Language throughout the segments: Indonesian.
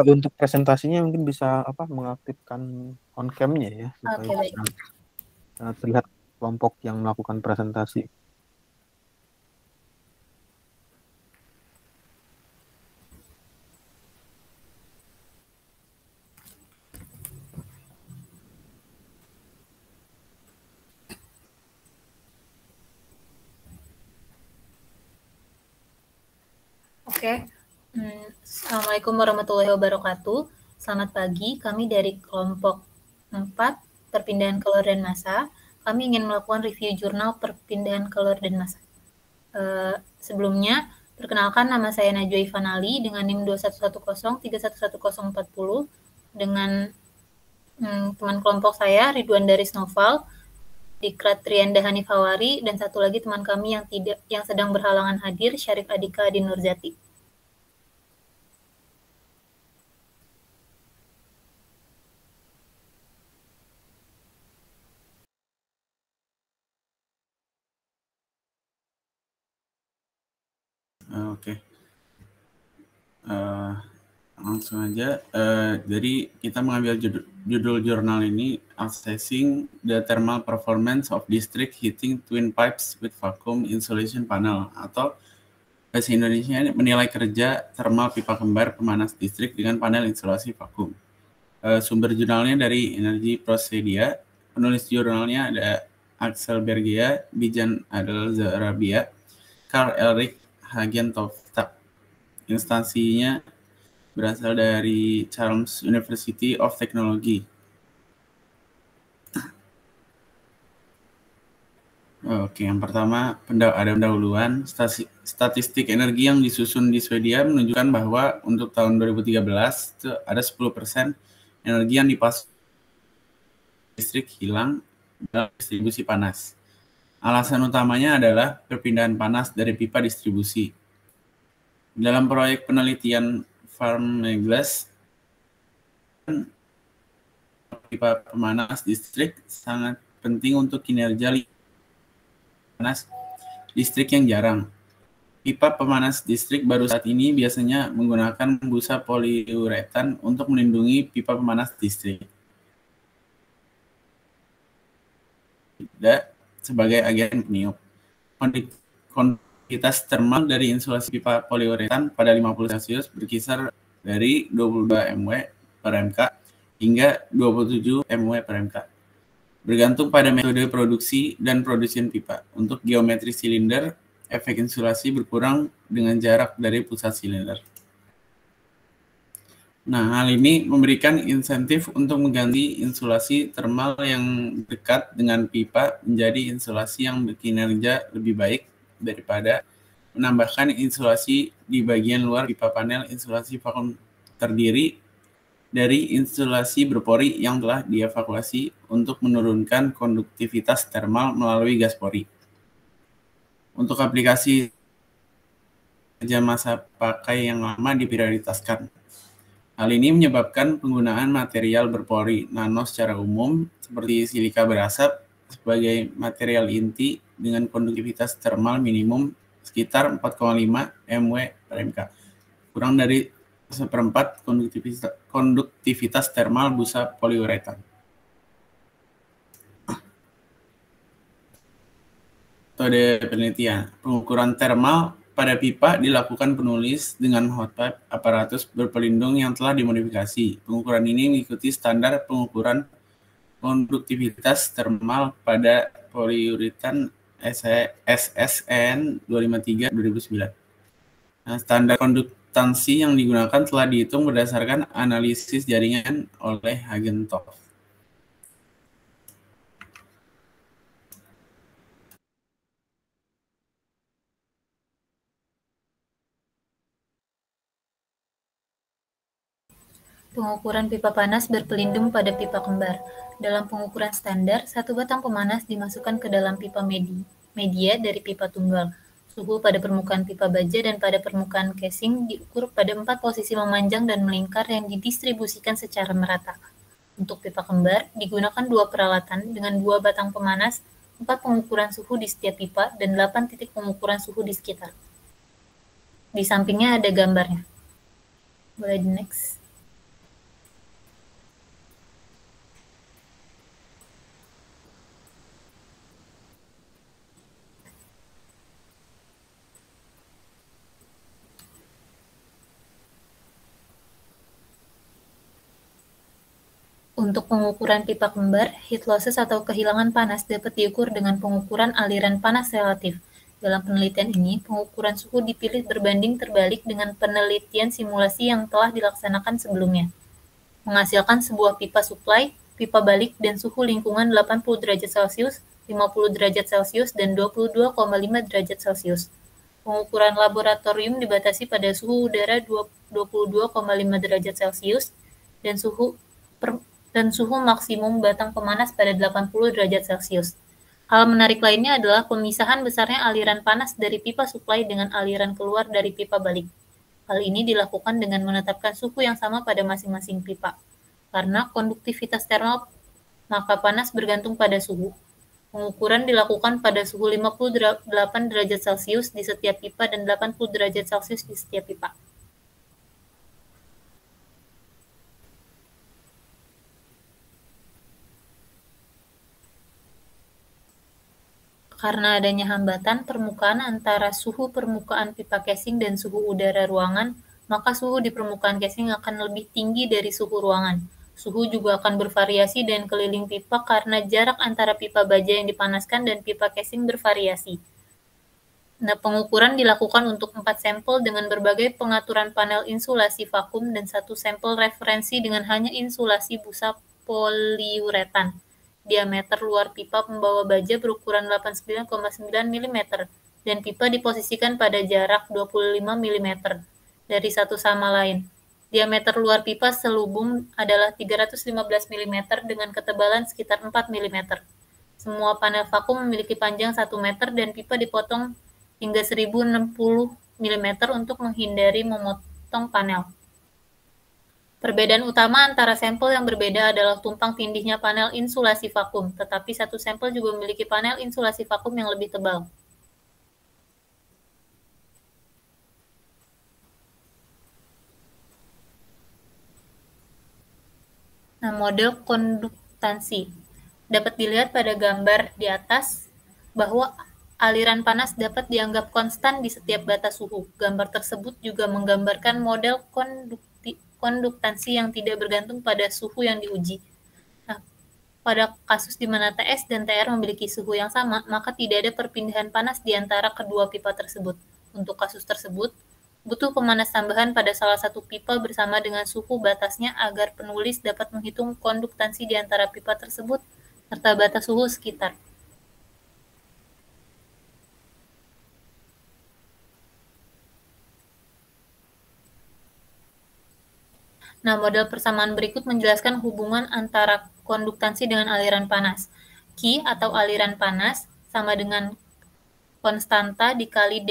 Untuk presentasinya mungkin bisa mengaktifkan on cam-nya ya supaya Oke, baik. bisa terlihat kelompok yang melakukan presentasi. Oke. Assalamualaikum warahmatullahi wabarakatuh. Selamat pagi, kami dari kelompok 4, perpindahan kalori dan massa. Kami ingin melakukan review jurnal perpindahan kalori dan massa. Sebelumnya, perkenalkan nama saya Najwa Ivanali dengan NIM 2110311040 dengan teman kelompok saya Ridwan Daris Noval, Dikrat Trianda Hanifawari, dan satu lagi teman kami yang sedang berhalangan hadir, Syarif Adika Adi Nurzati. Oke. Langsung aja. Jadi kita mengambil judul jurnal ini Assessing the Thermal Performance of District Heating Twin Pipes with Vacuum Insulation Panel, atau bahasa Indonesia menilai kerja thermal pipa kembar pemanas listrik dengan panel insulasi vakum. Sumber jurnalnya dari Energy Procedia. Penulis jurnalnya ada Axel Bergia, Bijan Adel Zarabia, Karl Ulrich Hagentofta. Instansinya berasal dari Charles University of Technology. Oke, yang pertama ada pendahuluan. Statistik energi yang disusun di Swedia menunjukkan bahwa untuk tahun 2013 itu ada 10% energi yang dipasok listrik hilang dalam distribusi panas. Alasan utamanya adalah perpindahan panas dari pipa distribusi. Dalam proyek penelitian Farmeglas, pipa pemanas listrik sangat penting untuk kinerja panas listrik yang jarang. Pipa pemanas listrik baru saat ini biasanya menggunakan busa poliuretan untuk melindungi pipa pemanas listrik. Tidak sebagai agen peniup. Konductivitas termal dari insulasi pipa poliuretan pada 50 Celcius berkisar dari 22 mW per mK hingga 27 mW per mK. Bergantung pada metode produksi dan produsen pipa. Untuk geometri silinder, efek insulasi berkurang dengan jarak dari pusat silinder. Nah, hal ini memberikan insentif untuk mengganti insulasi termal yang dekat dengan pipa menjadi insulasi yang berkinerja lebih baik daripada menambahkan insulasi di bagian luar pipa. Panel insulasi vakum terdiri dari insulasi berpori yang telah dievakuasi untuk menurunkan konduktivitas termal melalui gas pori. Untuk aplikasi kerja masa pakai yang lama diprioritaskan. Hal ini menyebabkan penggunaan material berpori nano secara umum seperti silika berasap sebagai material inti dengan konduktivitas termal minimum sekitar 4,5 mW per mK, kurang dari seperempat konduktivitas termal busa poliuretan. Metode penelitian pengukuran termal pada pipa dilakukan penulis dengan hot pipe aparatus berpelindung yang telah dimodifikasi. Pengukuran ini mengikuti standar pengukuran konduktivitas termal pada poliuretan SSN 253/2009. Nah, standar konduktansi yang digunakan telah dihitung berdasarkan analisis jaringan oleh Hagentofta. Pengukuran pipa panas berpelindung pada pipa kembar. Dalam pengukuran standar, satu batang pemanas dimasukkan ke dalam pipa media dari pipa tunggal. Suhu pada permukaan pipa baja dan pada permukaan casing diukur pada 4 posisi memanjang dan melingkar yang didistribusikan secara merata. Untuk pipa kembar, digunakan 2 peralatan dengan 2 batang pemanas, 4 pengukuran suhu di setiap pipa, dan 8 titik pengukuran suhu di sekitar. Di sampingnya ada gambarnya. Boleh di next. Untuk pengukuran pipa kembar, heat losses atau kehilangan panas dapat diukur dengan pengukuran aliran panas relatif. Dalam penelitian ini, pengukuran suhu dipilih berbanding terbalik dengan penelitian simulasi yang telah dilaksanakan sebelumnya, menghasilkan sebuah pipa suplai, pipa balik, dan suhu lingkungan 80 derajat Celcius, 50 derajat Celcius, dan 22,5 derajat Celcius. Pengukuran laboratorium dibatasi pada suhu udara 22,5 derajat Celcius dan suhu maksimum batang pemanas pada 80 derajat Celcius. Hal menarik lainnya adalah pemisahan besarnya aliran panas dari pipa suplai dengan aliran keluar dari pipa balik. Hal ini dilakukan dengan menetapkan suhu yang sama pada masing-masing pipa. Karena konduktivitas termal, maka panas bergantung pada suhu. Pengukuran dilakukan pada suhu 58 derajat Celcius di setiap pipa dan 80 derajat Celcius di setiap pipa. Karena adanya hambatan permukaan antara suhu permukaan pipa casing dan suhu udara ruangan, maka suhu di permukaan casing akan lebih tinggi dari suhu ruangan. Suhu juga akan bervariasi dan keliling pipa karena jarak antara pipa baja yang dipanaskan dan pipa casing bervariasi. Nah, pengukuran dilakukan untuk 4 sampel dengan berbagai pengaturan panel insulasi vakum dan 1 sampel referensi dengan hanya insulasi busa poliuretan. Diameter luar pipa pembawa baja berukuran 89,9 mm dan pipa diposisikan pada jarak 25 mm dari satu sama lain. Diameter luar pipa selubung adalah 315 mm dengan ketebalan sekitar 4 mm. Semua panel vakum memiliki panjang 1 meter dan pipa dipotong hingga 1060 mm untuk menghindari memotong panel. Perbedaan utama antara sampel yang berbeda adalah tumpang tindihnya panel insulasi vakum, tetapi satu sampel juga memiliki panel insulasi vakum yang lebih tebal. Nah, model konduktansi dapat dilihat pada gambar di atas bahwa aliran panas dapat dianggap konstan di setiap batas suhu. Gambar tersebut juga menggambarkan model konduktansi yang tidak bergantung pada suhu yang diuji. Nah, pada kasus di mana TS dan TR memiliki suhu yang sama, maka tidak ada perpindahan panas di antara kedua pipa tersebut. Untuk kasus tersebut, butuh pemanas tambahan pada salah satu pipa bersama dengan suhu batasnya agar penulis dapat menghitung konduktansi di antara pipa tersebut serta batas suhu sekitar. Nah, model persamaan berikut menjelaskan hubungan antara konduktansi dengan aliran panas. Q atau aliran panas sama dengan konstanta dikali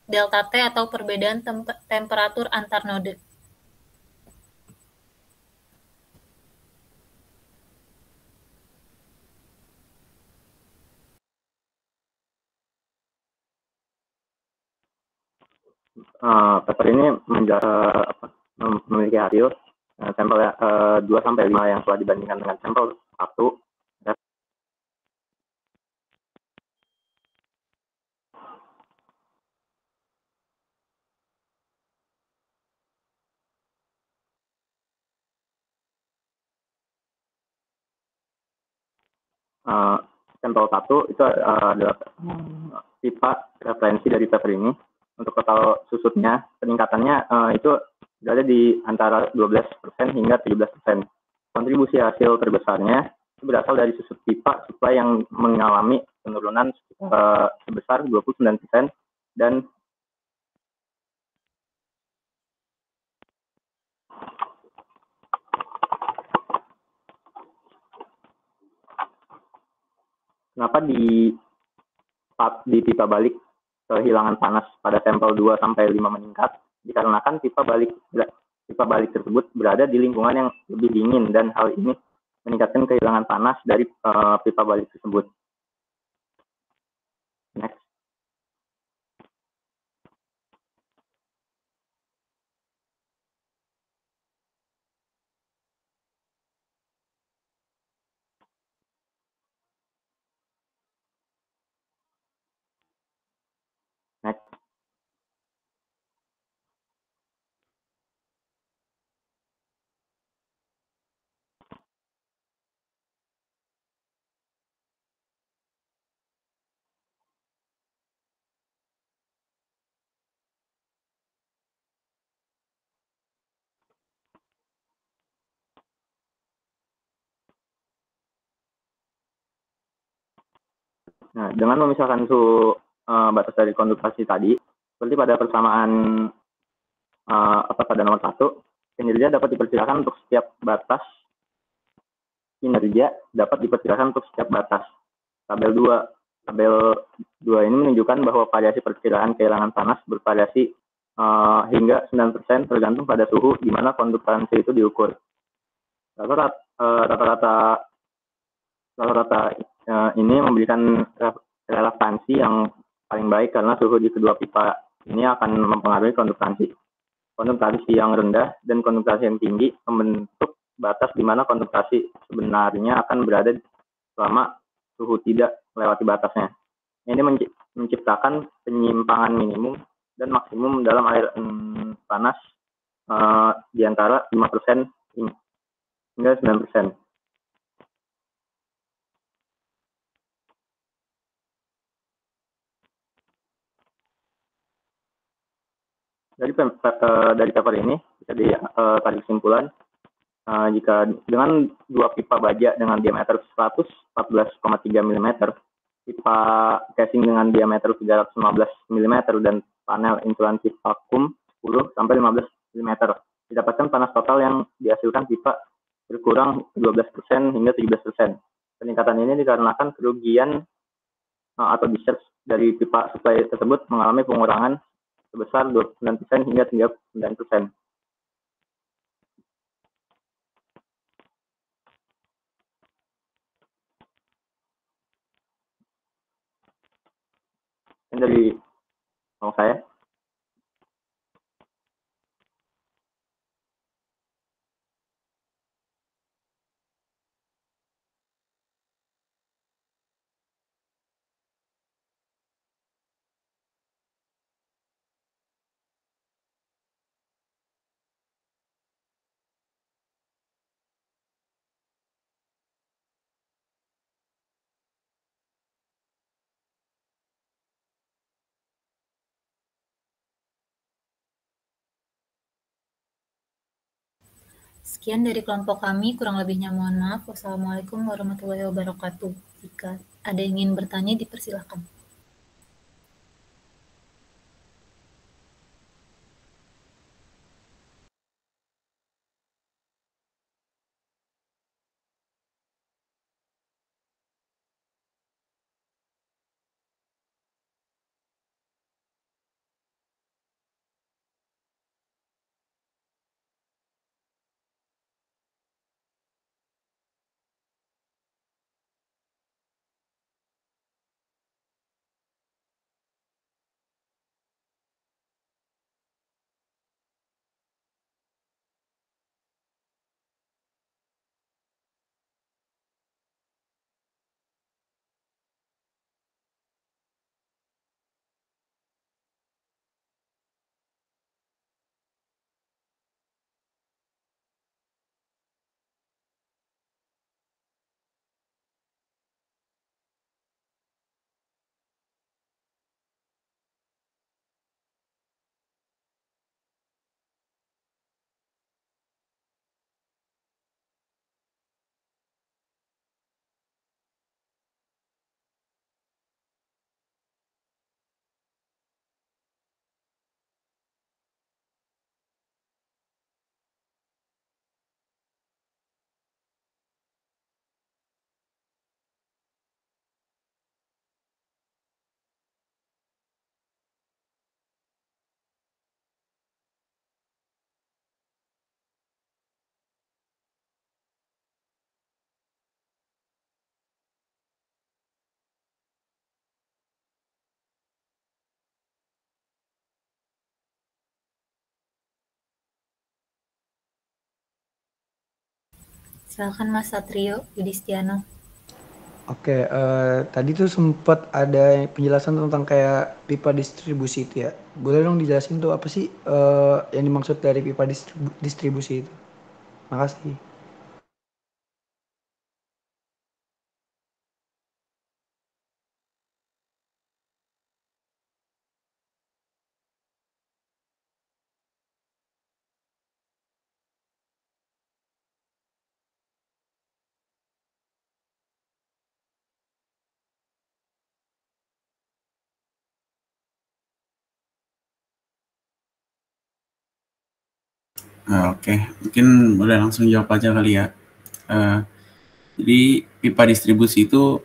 delta T atau perbedaan temperatur antar node. Paper ini memiliki hasil sampel 2-5 yang telah dibandingkan dengan sampel 1. Sampel 1 itu adalah pipa referensi dari paper ini. Untuk total susutnya, peningkatannya itu berada di antara 12% hingga 13%. Kontribusi hasil terbesarnya itu berasal dari susut pipa supply yang mengalami penurunan sebesar 29% dan kenapa di pipa balik kehilangan panas pada sampel 2-5 meningkat, dikarenakan pipa balik tersebut berada di lingkungan yang lebih dingin dan hal ini meningkatkan kehilangan panas dari pipa balik tersebut. Next. Next. Nah, dengan memisahkan suhu batas dari konduktasi tadi, seperti pada persamaan pada nomor 1, kinerja dapat diperkirakan untuk setiap batas kinerja dapat diperkirakan untuk setiap batas. Tabel 2. Tabel 2 ini menunjukkan bahwa variasi perkiraan kehilangan panas bervariasi hingga 9% tergantung pada suhu di mana konduktansi itu diukur. Rata-rata ini memberikan relevansi yang paling baik karena suhu di kedua pipa ini akan mempengaruhi konduktansi. Konduktansi yang rendah dan konduktansi yang tinggi membentuk batas di mana konduktansi sebenarnya akan berada selama suhu tidak melewati batasnya. Ini menciptakan penyimpangan minimum dan maksimum dalam air panas di antara 5% hingga 9%. Dari paper ini bisa ditarik kesimpulan jika dengan dua pipa baja dengan diameter 114,3 mm, pipa casing dengan diameter 315 mm, dan panel insulasi vakum 10 sampai 15 mm, didapatkan panas total yang dihasilkan pipa berkurang 12% hingga 17%. Peningkatan ini dikarenakan kerugian atau discharge dari pipa supply tersebut mengalami pengurangan sebesar 29% hingga 39%. Ini dari saya. Sekian dari kelompok kami, kurang lebihnya mohon maaf. Wassalamualaikum warahmatullahi wabarakatuh. Jika ada yang ingin bertanya, dipersilakan. Silakan Mas Satrio Yudistiano. Oke, tadi tuh sempat ada penjelasan tentang kayak pipa distribusi itu ya. Boleh dong dijelasin tuh apa sih yang dimaksud dari pipa distribusi itu? Makasih. Oke, mungkin boleh langsung jawab aja kali ya. Jadi pipa distribusi itu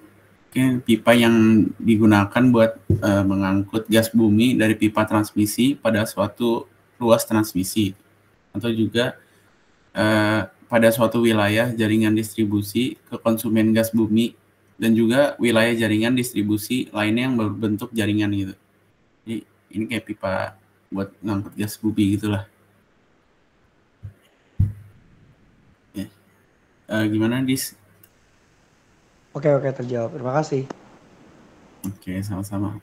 pipa yang digunakan buat mengangkut gas bumi dari pipa transmisi pada suatu ruas transmisi, atau juga pada suatu wilayah jaringan distribusi ke konsumen gas bumi, dan juga wilayah jaringan distribusi lainnya yang berbentuk jaringan gitu. Jadi ini kayak pipa buat ngangkut gas bumi gitulah. Gimana, Dis? Oke, terjawab. Terima kasih. Oke, sama-sama.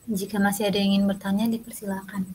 Jika masih ada yang ingin bertanya, dipersilakan.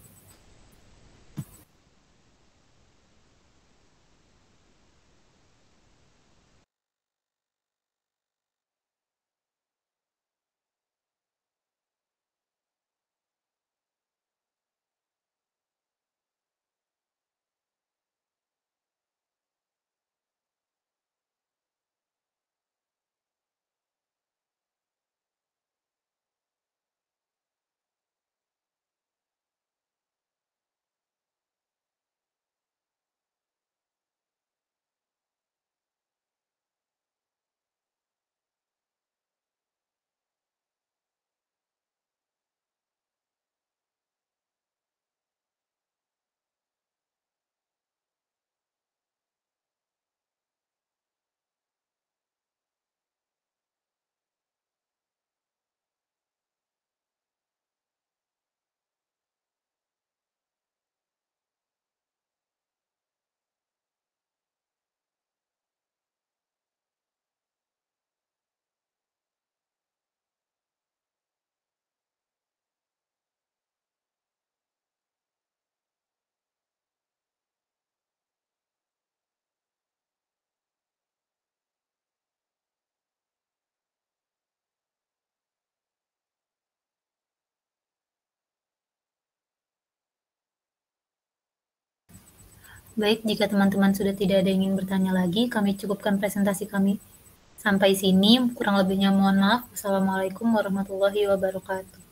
Baik, jika teman-teman sudah tidak ada yang ingin bertanya lagi, kami cukupkan presentasi kami sampai sini. Kurang lebihnya mohon maaf. Wassalamualaikum warahmatullahi wabarakatuh.